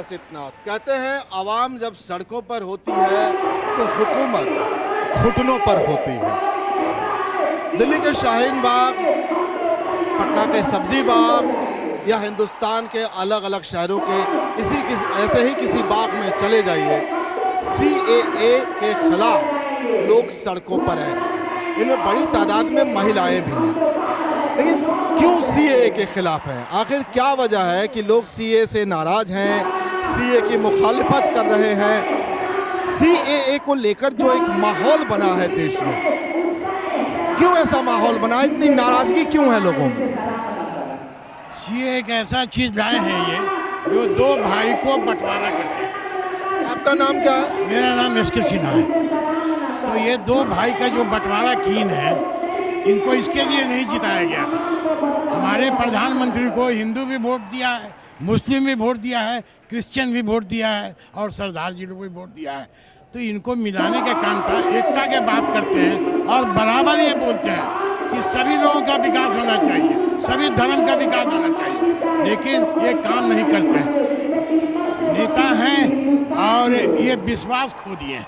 आसिफनाथ कहते हैं आवाम जब सड़कों पर होती है तो हुकूमत घुटनों पर होती है। दिल्ली के शाहीन बाग, पटना के सब्जी बाग या हिंदुस्तान के अलग अलग शहरों के ऐसे ही किसी बाग में चले जाइए, CAA के खिलाफ लोग सड़कों पर हैं। इनमें बड़ी तादाद में महिलाएं भी हैं। लेकिन क्यों CAA के खिलाफ हैं? आखिर क्या वजह है कि लोग CAA से नाराज हैं, CAA की मुखालिफत कर रहे हैं? CAA को लेकर जो एक माहौल बना है देश में, क्यों ऐसा माहौल बना है? इतनी नाराजगी क्यों है लोगों में? CAA एक ऐसा चीज लाए हैं ये जो दो भाई को बंटवारा करते हैं। आपका नाम क्या है? मेरा नाम SK सिन्हा है। तो ये दो भाई का जो बंटवारा कीन है, इनको इसके लिए नहीं जिताया गया था। हमारे प्रधानमंत्री को हिंदू भी वोट दिया है, मुस्लिम भी वोट दिया है, क्रिश्चियन भी वोट दिया है और सरदार जी को भी वोट दिया है। तो इनको मिलाने का काम था। एकता के बात करते हैं और बराबर ये बोलते हैं कि सभी लोगों का विकास होना चाहिए, सभी धर्म का विकास होना चाहिए, लेकिन ये काम नहीं करते हैं। नेता हैं और ये विश्वास खो दिए हैं।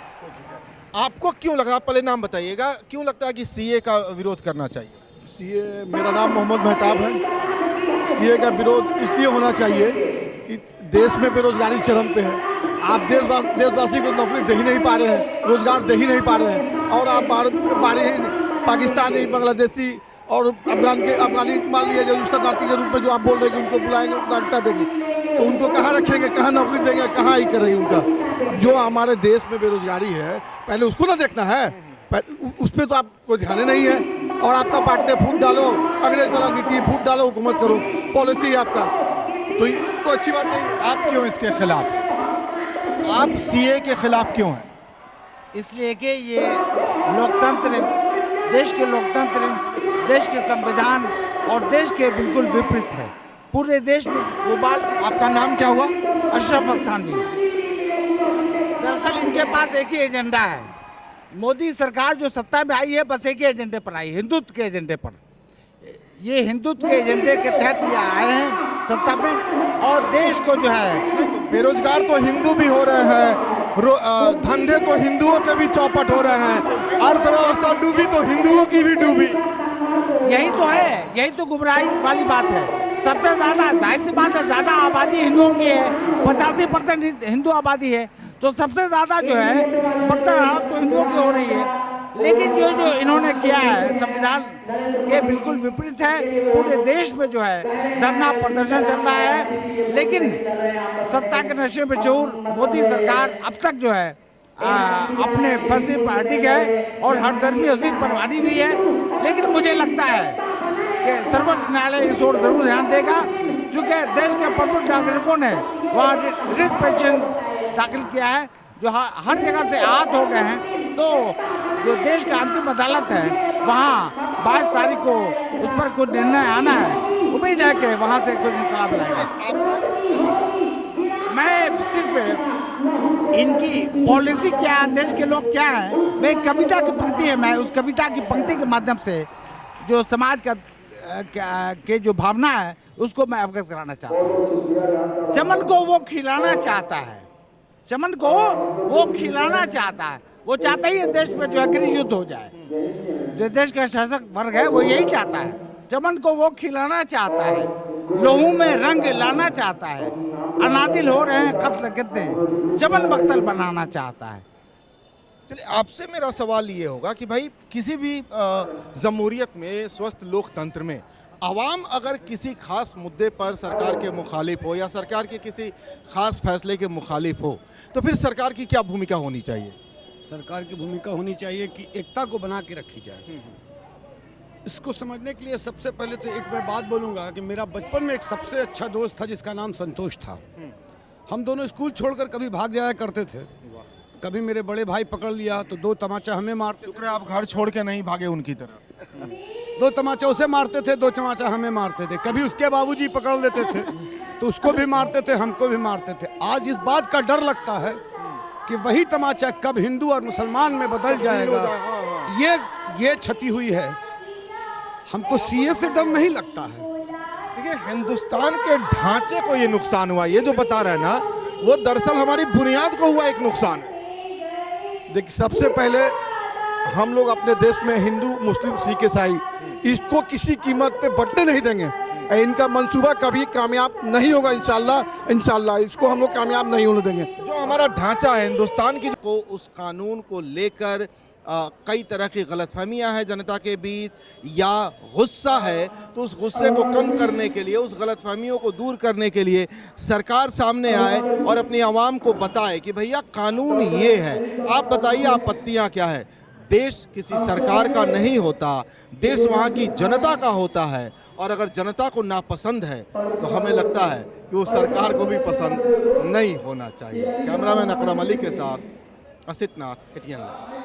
आपको क्यों लगा, पहले नाम बताइएगा, क्यों लगता है कि CAA का विरोध करना चाहिए? CAA, मेरा नाम मोहम्मद मेहताब है। CAA का विरोध इसलिए होना चाहिए कि देश में बेरोजगारी चरम पे है। आप देशवासी को नौकरी दे ही नहीं पा रहे हैं, रोजगार दे ही नहीं पा रहे हैं, और आप पाकिस्तानी, बांग्लादेशी और अफगानी मान लिया जो शरणार्थी के रूप में जो आप बोल रहे हैं कि उनको बुलाएंगे, नागरिकता देंगे, तो उनको कहाँ रखेंगे, कहाँ नौकरी देंगे, कहाँ ही करेंगे उनका? अब जो हमारे देश में बेरोजगारी है, पहले उसको ना देखना है, उस पर तो आपको ध्यान नहीं है। और आपका बांटने फूट डालो, अंग्रेज वाला नीति, फूट डालो, हुकूमत करो, पॉलिसी है आपका, तो अच्छी बात नहीं। आप क्यों इसके खिलाफ? आप CAA के खिलाफ क्यों हैं? इसलिए कि ये लोकतंत्र, देश के लोकतंत्र, देश के संविधान और देश के बिल्कुल विपरीत है। पूरे देश में गोबाल। आपका नाम क्या हुआ? अशरफ अस्थानी। दरअसल इनके पास एक ही एजेंडा है। मोदी सरकार जो सत्ता में आई है, बस एक ही एजेंडे पर आई, हिंदुत्व के एजेंडे पर। ये हिंदुत्व के एजेंडे के तहत ये आए हैं सत्ता में, और देश को जो है, बेरोजगार तो हिंदू भी हो रहे हैं, धंधे तो हिंदुओं के भी चौपट हो रहे हैं, अर्थव्यवस्था डूबी तो हिंदुओं की भी डूबी। यही तो है, यही तो गुमराही वाली बात है। सबसे ज्यादा, जाहिर सी बात है, ज्यादा आबादी हिंदुओं की है, 85% हिंदू आबादी है, तो सबसे ज्यादा जो है बदतर हालत तो हिंदुओं की हो रही है। लेकिन जो इन्होंने किया है संविधान के बिल्कुल विपरीत है। पूरे देश में जो है धरना प्रदर्शन चल रहा है, लेकिन सत्ता के नशे में चूर मोदी सरकार अब तक जो है अपने फैसले पर अडिग है और हर धर्मी अजीज पर अड़ी हुई है। लेकिन मुझे लगता है कि सर्वोच्च न्यायालय इस ओर जरूर ध्यान देगा, चूँकि देश के प्रबुद्ध नागरिकों ने वहाँ रिट पिटीशन दाखिल किया है, जो हर जगह से आहत हो गए हैं। तो जो देश का अंतिम अदालत है, वहाँ 22 तारीख को उस पर कुछ निर्णय आना है। उम्मीद है कि वहाँ से कुछ निकाल लाएगा। मैं सिर्फ इनकी पॉलिसी क्या है, देश के लोग क्या है, मैं कविता की पंक्ति है, मैं उस कविता की पंक्ति के माध्यम से जो समाज का के जो भावना है उसको मैं अवगत कराना चाहता हूँ। चमन को वो खिलाना चाहता है, चमन को वो खिलाना चाहता है, वो चाहता ही है देश में जो है गृह युद्ध हो जाए। जो देश का शासक वर्ग है वो यही चाहता है। चमन को वो खिलाना चाहता है, लोहू में रंग लाना चाहता है, अनादिल हो रहे हैं कत्ल कितने, चमन मख्तल बनाना चाहता है। चलिए, आपसे मेरा सवाल ये होगा कि भाई किसी भी जमहूरियत में, स्वस्थ लोकतंत्र में, आवाम अगर किसी खास मुद्दे पर सरकार के मुखालिफ हो या सरकार के किसी खास फैसले के मुखालिफ हो, तो फिर सरकार की क्या भूमिका होनी चाहिए? सरकार की भूमिका होनी चाहिए कि एकता को बना के रखी जाए। इसको समझने के लिए सबसे पहले तो एक मैं बात बोलूँगा कि मेरा बचपन में एक सबसे अच्छा दोस्त था जिसका नाम संतोष था। हम दोनों स्कूल छोड़कर कभी भाग जाया करते थे। कभी मेरे बड़े भाई पकड़ लिया तो 2 तमाचा हमें मारते। शुक्र है आप घर छोड़ के नहीं भागे उनकी तरह। 2 तमाचा उसे मारते थे, 2 तमाचा हमें मारते थे। कभी उसके बाबूजी पकड़ लेते थे तो उसको भी मारते थे, हमको भी मारते थे। आज इस बात का डर लगता है कि वही तमाचा कब हिंदू और मुसलमान में बदल जाएगा। ये क्षति हुई है। हमको CAA से डर नहीं लगता है। देखिए, हिंदुस्तान के ढांचे को ये नुकसान हुआ, ये जो बता रहे हैं ना, वो दरअसल हमारी बुनियाद को हुआ एक नुकसान है। देखिए, सबसे पहले हम लोग अपने देश में हिंदू, मुस्लिम, सिख, ईसाई इसको किसी कीमत पे बंटने नहीं देंगे। इनका मंसूबा कभी कामयाब नहीं होगा। इंशाल्लाह इसको हम लोग कामयाब नहीं होने देंगे। जो हमारा ढांचा है हिंदुस्तान की, को उस कानून को लेकर कई तरह की गलतफहमियां हैं जनता के बीच, या गुस्सा है, तो उस गुस्से को कम करने के लिए, उस गलतफहमियों को दूर करने के लिए सरकार सामने आए और अपनी आवाम को बताए कि भैया कानून ये है, आप बताइए आपत्तियां क्या है। देश किसी सरकार का नहीं होता, देश वहाँ की जनता का होता है, और अगर जनता को नापसंद है तो हमें लगता है कि वो सरकार को भी पसंद नहीं होना चाहिए। कैमरामैन अकरम अली के साथ असित नाथ, एटीएन लाइव।